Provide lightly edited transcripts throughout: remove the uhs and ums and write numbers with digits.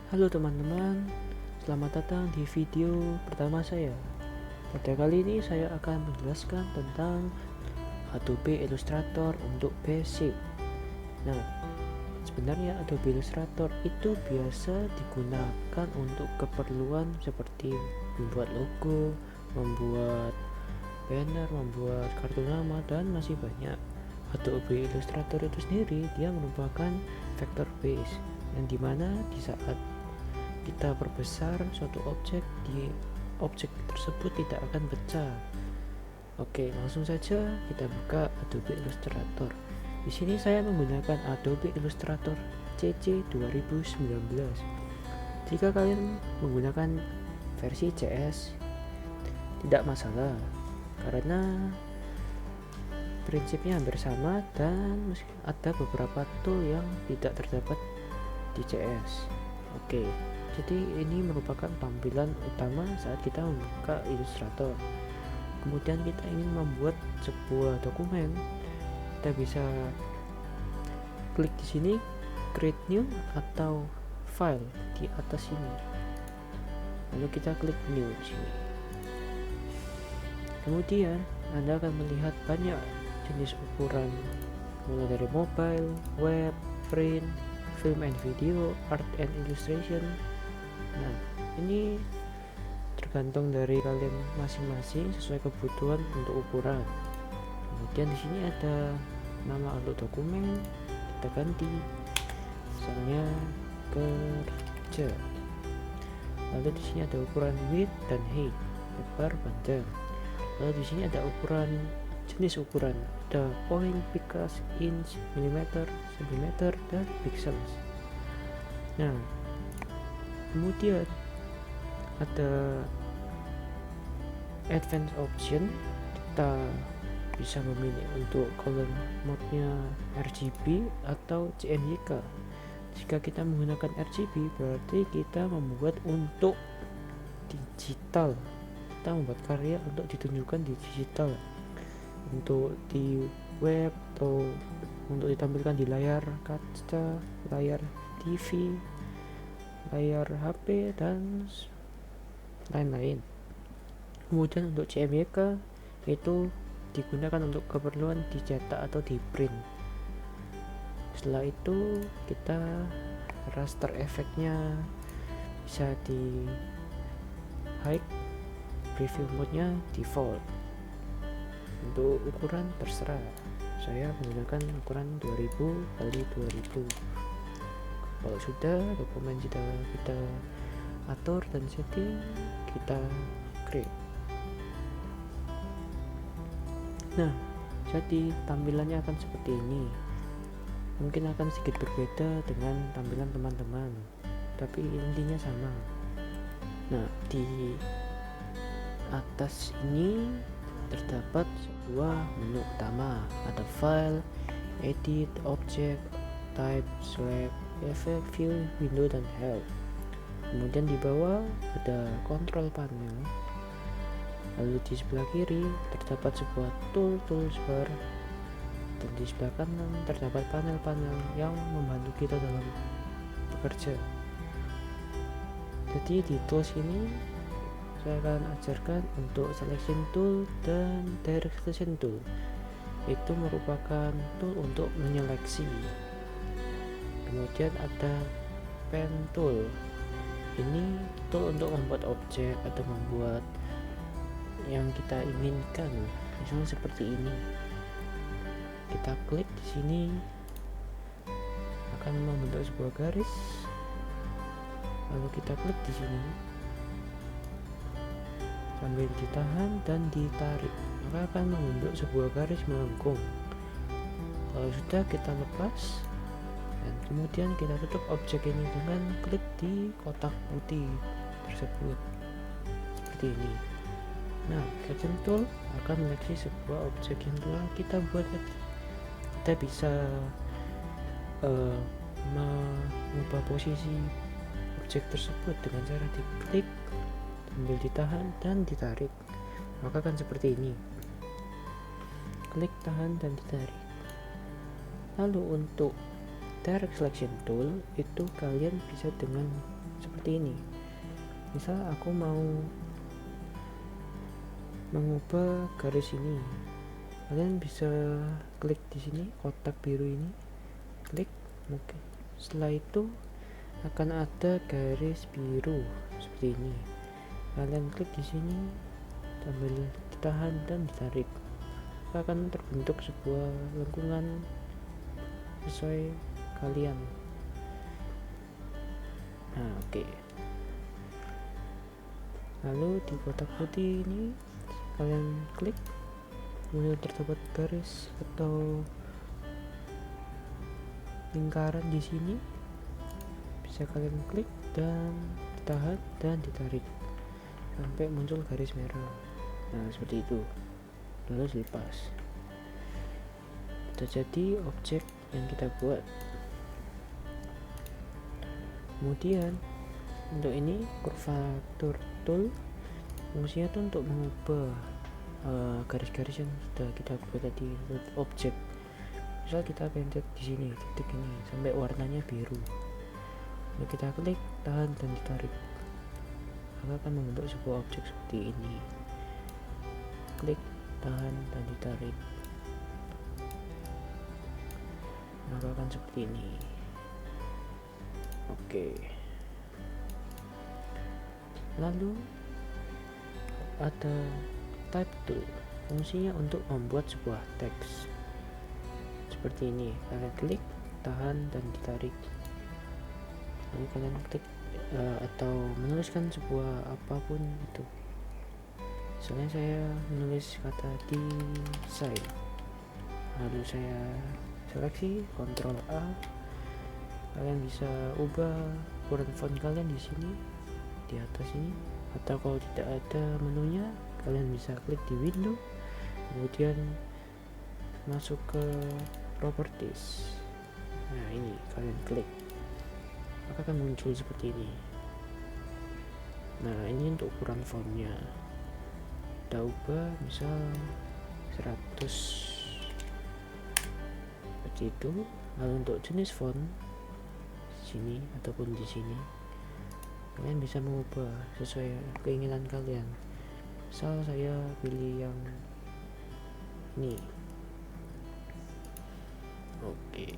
Halo teman-teman, selamat datang di video pertama saya. Pada kali ini saya akan menjelaskan tentang Adobe Illustrator untuk basic. Nah, sebenarnya Adobe Illustrator itu biasa digunakan untuk keperluan seperti membuat logo, membuat banner, membuat kartu nama, dan masih banyak. Adobe Illustrator itu sendiri dia merupakan vector base, yang dimana di saat kita perbesar suatu objek, di objek tersebut tidak akan pecah. Oke, langsung saja kita buka Adobe Illustrator. Di sini saya menggunakan Adobe Illustrator CC 2019. Jika kalian menggunakan versi CS tidak masalah, karena prinsipnya hampir sama dan ada beberapa tool yang tidak terdapat di CS. Oke, jadi ini merupakan tampilan utama saat kita membuka Illustrator. Kemudian kita ingin membuat sebuah dokumen, kita bisa klik di sini, create new atau file di atas sini. Lalu kita klik new di sini. Kemudian Anda akan melihat banyak jenis ukuran, mulai dari mobile, web, print, film and video, art and illustration. Nah, ini tergantung dari kalian masing-masing sesuai kebutuhan untuk ukuran. Kemudian di sini ada nama untuk dokumen, kita ganti misalnya kerja. Lalu di sini ada ukuran width dan height, lebar, panjang. Lalu di sini ada ukuran, jenis ukuran, ada point, pixels, inch, millimeter, centimeter, dan pixels. Nah, kemudian ada advanced option, kita bisa memilih untuk color mode-nya RGB atau CMYK. Jika kita menggunakan RGB berarti kita membuat untuk digital, kita membuat karya untuk ditunjukkan di digital, untuk di web atau untuk ditampilkan di layar kaca, layar TV, layar HP, dan lain-lain. Kemudian untuk CMYK itu digunakan untuk keperluan dicetak atau di print. Setelah itu kita raster efeknya bisa di high, preview mode-nya default. Untuk ukuran terserah, saya menggunakan ukuran 2000 kali 2000. Kalau sudah dokumen kita atur dan setting, kita create. Nah, jadi tampilannya akan seperti ini. Mungkin akan sedikit berbeda dengan tampilan teman-teman, tapi intinya sama. Nah, di atas ini terdapat sebuah menu utama, ada file, edit, object, type, swap, effect, view, window, dan help. Kemudian di bawah ada control panel. Lalu di sebelah kiri terdapat sebuah toolbar, dan di sebelah kanan terdapat panel-panel yang membantu kita dalam bekerja. Jadi di tools ini saya akan ajarkan untuk selection tool dan direct selection tool. Itu merupakan tool untuk menyeleksi. Kemudian ada pen tool. Ini tool untuk membuat objek atau membuat yang kita inginkan, misalnya seperti ini. Kita klik di sini, akan membentuk sebuah garis. Lalu kita klik di sini, sambil ditahan dan ditarik, maka akan membentuk sebuah garis melengkung. Kalau sudah, kita lepas dan kemudian kita tutup objek ini dengan klik di kotak putih tersebut seperti ini. Nah, selection tool akan menyeleksi sebuah objek yang telah kita buat. Kita bisa mengubah posisi objek tersebut dengan cara diklik sambil ditahan dan ditarik, maka akan seperti ini. Klik, tahan, dan ditarik. Lalu untuk direct selection tool itu kalian bisa dengan seperti ini. Misal aku mau mengubah garis ini, kalian bisa klik di sini kotak biru ini, klik. Oke, setelah itu akan ada garis biru seperti ini. Kalian klik di sini sambil ditahan dan ditarik, akan terbentuk sebuah lengkungan sesuai kalian. Nah, oke. Lalu di kotak putih ini kalian klik, kemudian terdapat garis atau lingkaran di sini, bisa kalian klik dan ditahan dan ditarik sampai muncul garis merah. Nah, seperti itu. Lalu dilepas. Itu jadi objek yang kita buat. Kemudian untuk ini curvature tool fungsinya itu untuk mengubah garis-garis yang sudah kita buat tadi objek. Misal kita pencet di sini titik ini sampai warnanya biru, lalu kita klik, tahan dan ditarik, maka akan membentuk sebuah objek seperti ini. Klik, tahan dan ditarik, maka akan seperti ini. Oke. Lalu ada type tool, fungsinya untuk membuat sebuah teks seperti ini. Kalian klik, tahan dan ditarik, lalu kalian klik atau menuliskan sebuah apapun itu. Misalnya saya menulis kata design, lalu saya seleksi Ctrl A. Kalian bisa ubah ukuran font kalian di sini di atas ini, atau kalau tidak ada menunya kalian bisa klik di window, kemudian masuk ke properties. Nah, ini kalian klik, maka akan muncul seperti ini. Nah, ini untuk ukuran fontnya kita ubah misal 100 seperti itu. Lalu untuk jenis font sini ataupun di sini kalian bisa mengubah sesuai keinginan kalian. Misal saya pilih yang ini. Oke.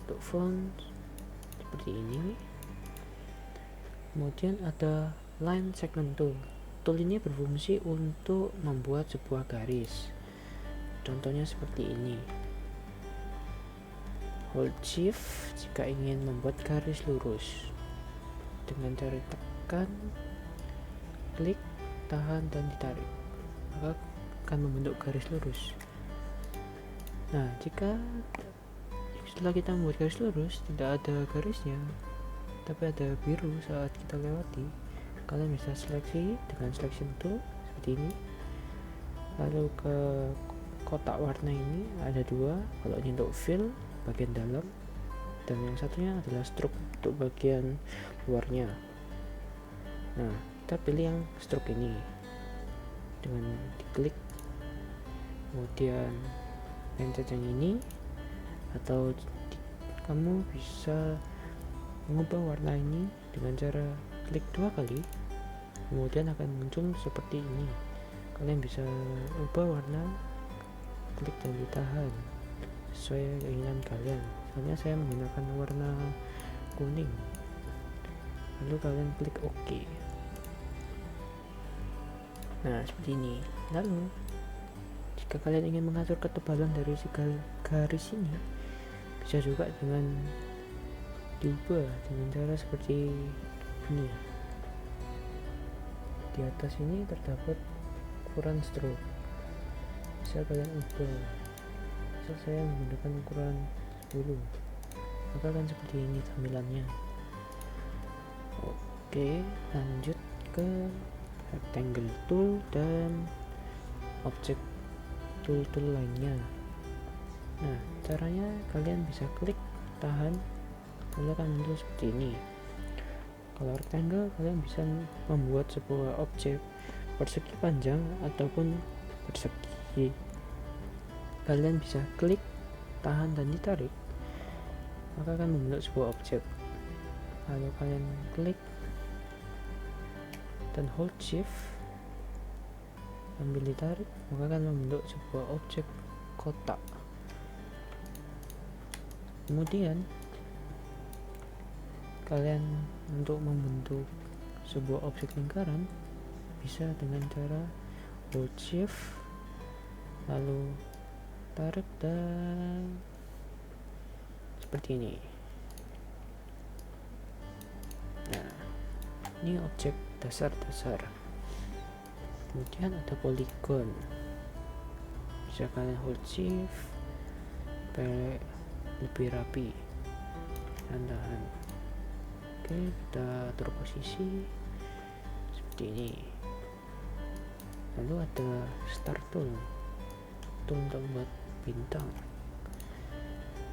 Untuk font seperti ini. Kemudian ada line segment tool. Tool ini berfungsi untuk membuat sebuah garis. Contohnya seperti ini. Hold shift jika ingin membuat garis lurus. Dengan cara tekan, klik, tahan dan ditarik, maka akan membentuk garis lurus. Nah, jika setelah kita membuat garis lurus tidak ada garisnya, tapi ada biru saat kita lewati, kalian bisa seleksi dengan selection tool seperti ini. Lalu ke kotak warna ini ada dua, kalau ini untuk fill bagian dalam, dan yang satunya adalah stroke untuk bagian luarnya. Nah, kita pilih yang stroke ini dengan diklik, kemudian pencet yang ini, atau kamu bisa mengubah warna ini dengan cara klik 2 kali, kemudian akan muncul seperti ini. Kalian bisa ubah warna, klik dan ditahan sesuai keinginan kalian. Misalnya saya menggunakan warna kuning, lalu kalian klik OK. Nah, seperti ini. Lalu jika kalian ingin mengatur ketebalan dari garis ini, bisa juga dengan diubah dengan cara seperti ini. Di atas ini terdapat ukuran stroke, bisa kalian ubah. Misal saya menggunakan ukuran 10, maka akan seperti ini tampilannya. Oke, lanjut ke rectangle tool dan object tool lainnya. Nah, caranya kalian bisa klik, tahan, lalu akan muncul seperti ini. Kalau rectangle, kalian bisa membuat sebuah objek persegi panjang ataupun persegi. Kalian bisa klik, tahan dan ditarik, maka akan membentuk sebuah objek. lalu kalian klik dan hold shift sambil ditarik, maka akan membentuk sebuah objek kotak. Kemudian kalian untuk membentuk sebuah objek lingkaran bisa dengan cara hold shift lalu tarik dan seperti ini. Nah, ini objek dasar-dasar. Kemudian ada poligon, bisa kalian hold shift supaya lebih rapi dan tahan. Oke, kita atur posisi seperti ini. Lalu ada start tool untuk membuat bintang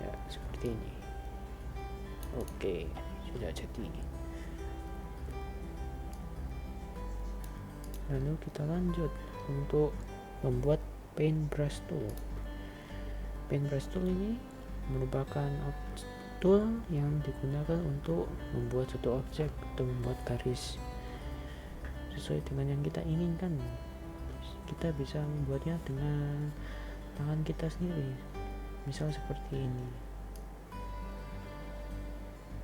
ya, seperti ini. Oke, sudah jadi. Lalu kita lanjut untuk membuat paintbrush tool. Paintbrush tool ini merupakan tool yang digunakan untuk membuat suatu objek atau membuat garis sesuai dengan yang kita inginkan. Kita bisa membuatnya dengan tangan kita sendiri, misal seperti ini.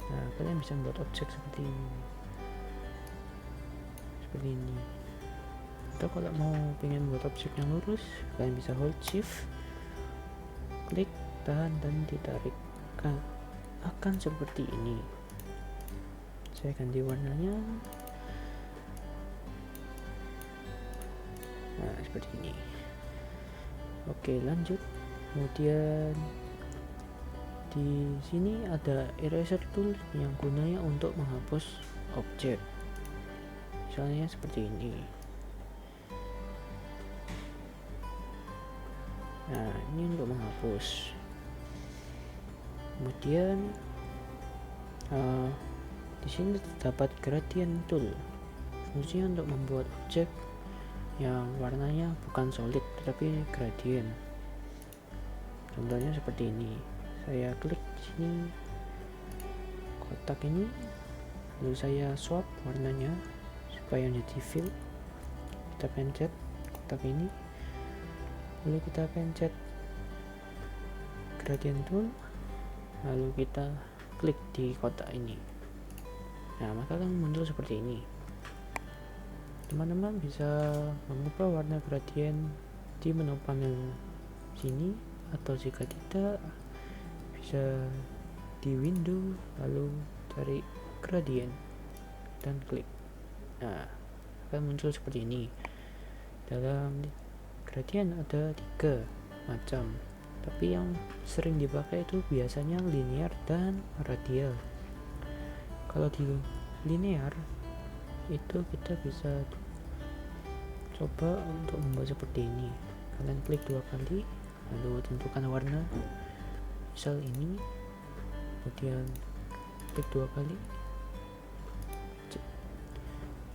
Nah, kalian bisa membuat objek seperti ini. Atau kalau mau pengen buat objek yang lurus, kalian bisa hold shift, klik, tahan dan ditarik. Akan seperti ini. Saya ganti warnanya. Nah, seperti ini. Oke, lanjut. Kemudian di sini ada eraser tool yang gunanya untuk menghapus objek. Misalnya seperti ini. Nah, ini untuk menghapus. Kemudian di sini terdapat gradient tool. Fungsinya untuk membuat objek yang warnanya bukan solid tetapi gradient. Contohnya seperti ini. Saya klik di sini kotak ini, lalu saya swap warnanya supaya menjadi fill. Kita pencet kotak ini, lalu kita pencet gradient tool, lalu kita klik di kotak ini. Nah, maka akan muncul seperti ini. Teman-teman bisa mengubah warna gradient di menu panel sini, atau jika tidak bisa di window lalu cari gradient dan klik. Nah, akan muncul seperti ini. Dalam gradient ada 3 macam, tapi yang sering dipakai itu biasanya linear dan radial. Kalau di linear itu kita bisa coba untuk membuat seperti ini. Kalian klik 2 kali, lalu tentukan warna, misal ini, kemudian klik 2 kali,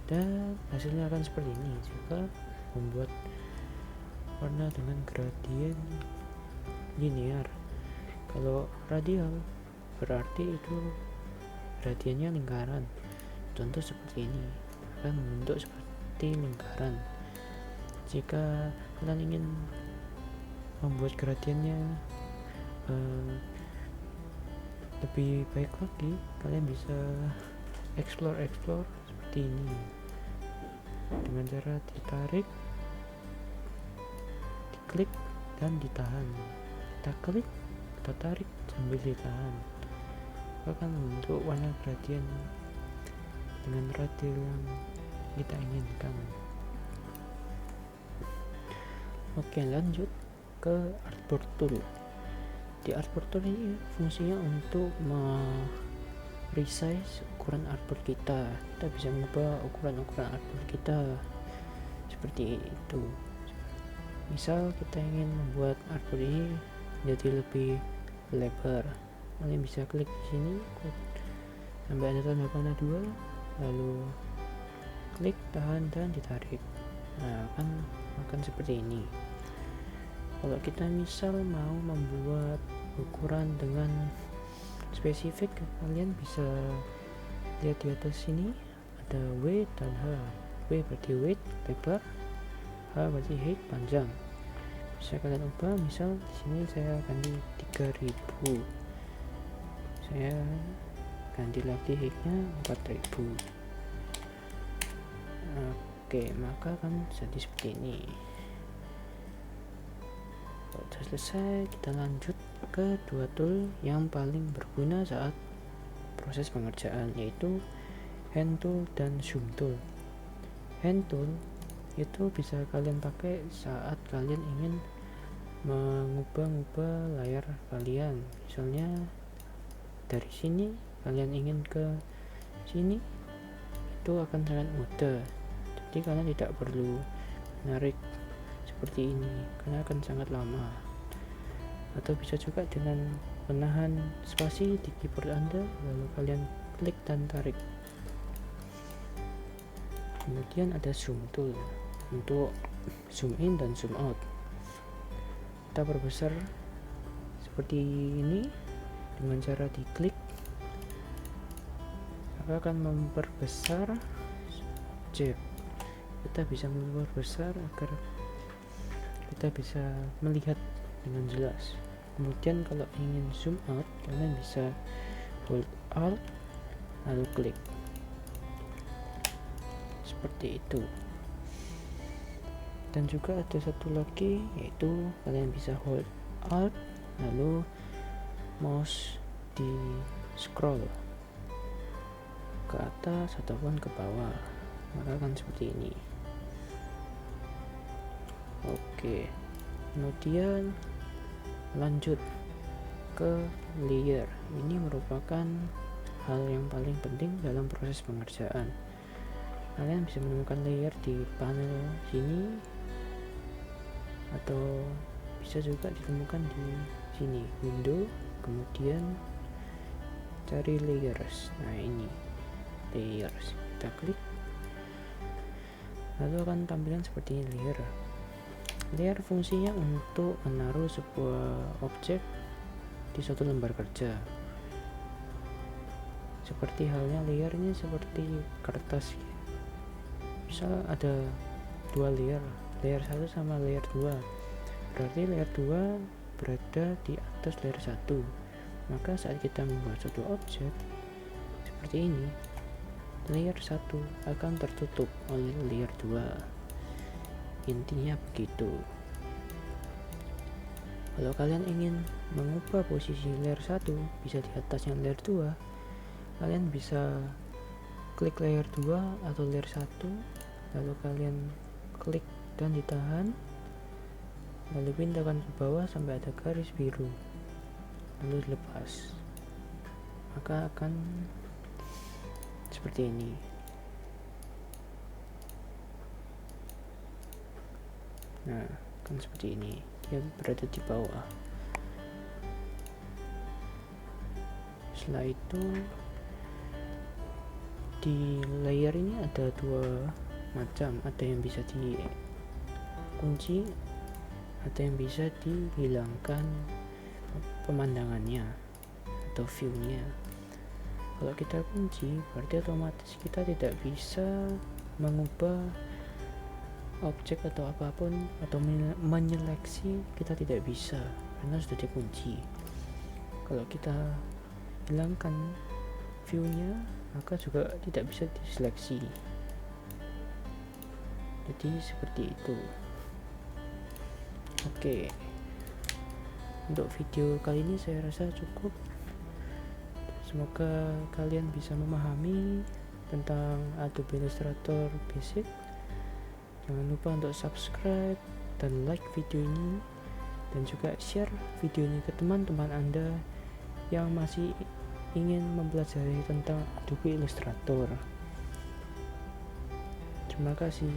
dan hasilnya akan seperti ini. Jika membuat warna dengan gradient linear. Kalau radial berarti itu gradiennya lingkaran. Contoh seperti ini akan membentuk seperti lingkaran. Jika kalian ingin membuat gradiennya lebih baik lagi, kalian bisa explore seperti ini dengan cara ditarik, diklik dan ditahan. Kita klik, kita tarik sambil ditahan, akan membentuk warna gradient dengan radial yang kita inginkan. Oke, lanjut ke artboard tool. Di artboard tool ini fungsinya untuk resize ukuran artboard kita. Kita bisa mengubah ukuran artboard kita seperti itu. Misal kita ingin membuat artboard ini menjadi lebih lebar, kalian bisa klik di sini sampai ada tanda panah 2, lalu klik, tahan dan ditarik. Nah, akan seperti ini. Kalau kita misal mau membuat ukuran dengan spesifik, kalian bisa lihat di atas sini ada W dan H. W berarti weight, lebar, H berarti height, panjang. Bisa kalian ubah, misal di sini saya ganti 3000, saya ganti lagi heightnya 4000. Oke, maka akan jadi seperti ini. Sudah selesai, kita lanjut ke dua tool yang paling berguna saat proses pengerjaan, yaitu hand tool dan zoom tool. Hand tool itu bisa kalian pakai saat kalian ingin mengubah-ubah layar kalian. Misalnya dari sini kalian ingin ke sini, itu akan sangat mudah. Jadi kalian tidak perlu menarik seperti ini karena akan sangat lama. Atau bisa juga dengan menahan spasi di keyboard Anda, lalu kalian klik dan tarik. Kemudian ada zoom tool untuk zoom in dan zoom out. Kita perbesar seperti ini dengan cara diklik, maka akan memperbesar objek. Kita bisa memperbesar agar kita bisa melihat dengan jelas. Kemudian kalau ingin zoom out, kalian bisa hold alt lalu klik seperti itu. Dan juga ada satu lagi, yaitu kalian bisa hold alt lalu mouse di scroll ke atas ataupun ke bawah, maka akan seperti ini. Oke, kemudian lanjut ke layer. Ini merupakan hal yang paling penting dalam proses pengerjaan. Kalian bisa menemukan layer di panel sini, atau bisa juga ditemukan di sini, window, kemudian cari layers. Nah, ini layers, kita klik, lalu akan tampilan seperti ini. Layer fungsinya untuk menaruh sebuah objek di suatu lembar kerja. Seperti halnya layer ini seperti kertas. Misal ada dua layer, layer 1 sama layer 2. Berarti layer 2 berada di atas layer 1. Maka saat kita membuat suatu objek seperti ini, layer 1 akan tertutup oleh layer 2. Intinya begitu. Kalau kalian ingin mengubah posisi layer 1 bisa di atasnya layer 2, kalian bisa klik layer 2 atau layer 1, lalu kalian klik dan ditahan, lalu pindahkan ke bawah sampai ada garis biru, lalu dilepas, maka akan seperti ini. Nah, kan seperti ini, dia berada di bawah. Setelah itu di layer ini ada dua macam, ada yang bisa dikunci, ada yang bisa dihilangkan pemandangannya atau view-nya. Kalau kita kunci, berarti otomatis kita tidak bisa mengubah objek atau apapun, atau menyeleksi, kita tidak bisa karena sudah dikunci. Kalau kita hilangkan view-nya, maka juga tidak bisa diseleksi. Jadi seperti itu. Oke, untuk video kali ini saya rasa cukup. Semoga kalian bisa memahami tentang Adobe Illustrator Basic. Jangan lupa untuk subscribe dan like video ini, dan juga share video ini ke teman-teman Anda yang masih ingin mempelajari tentang Adobe Illustrator. Terima kasih.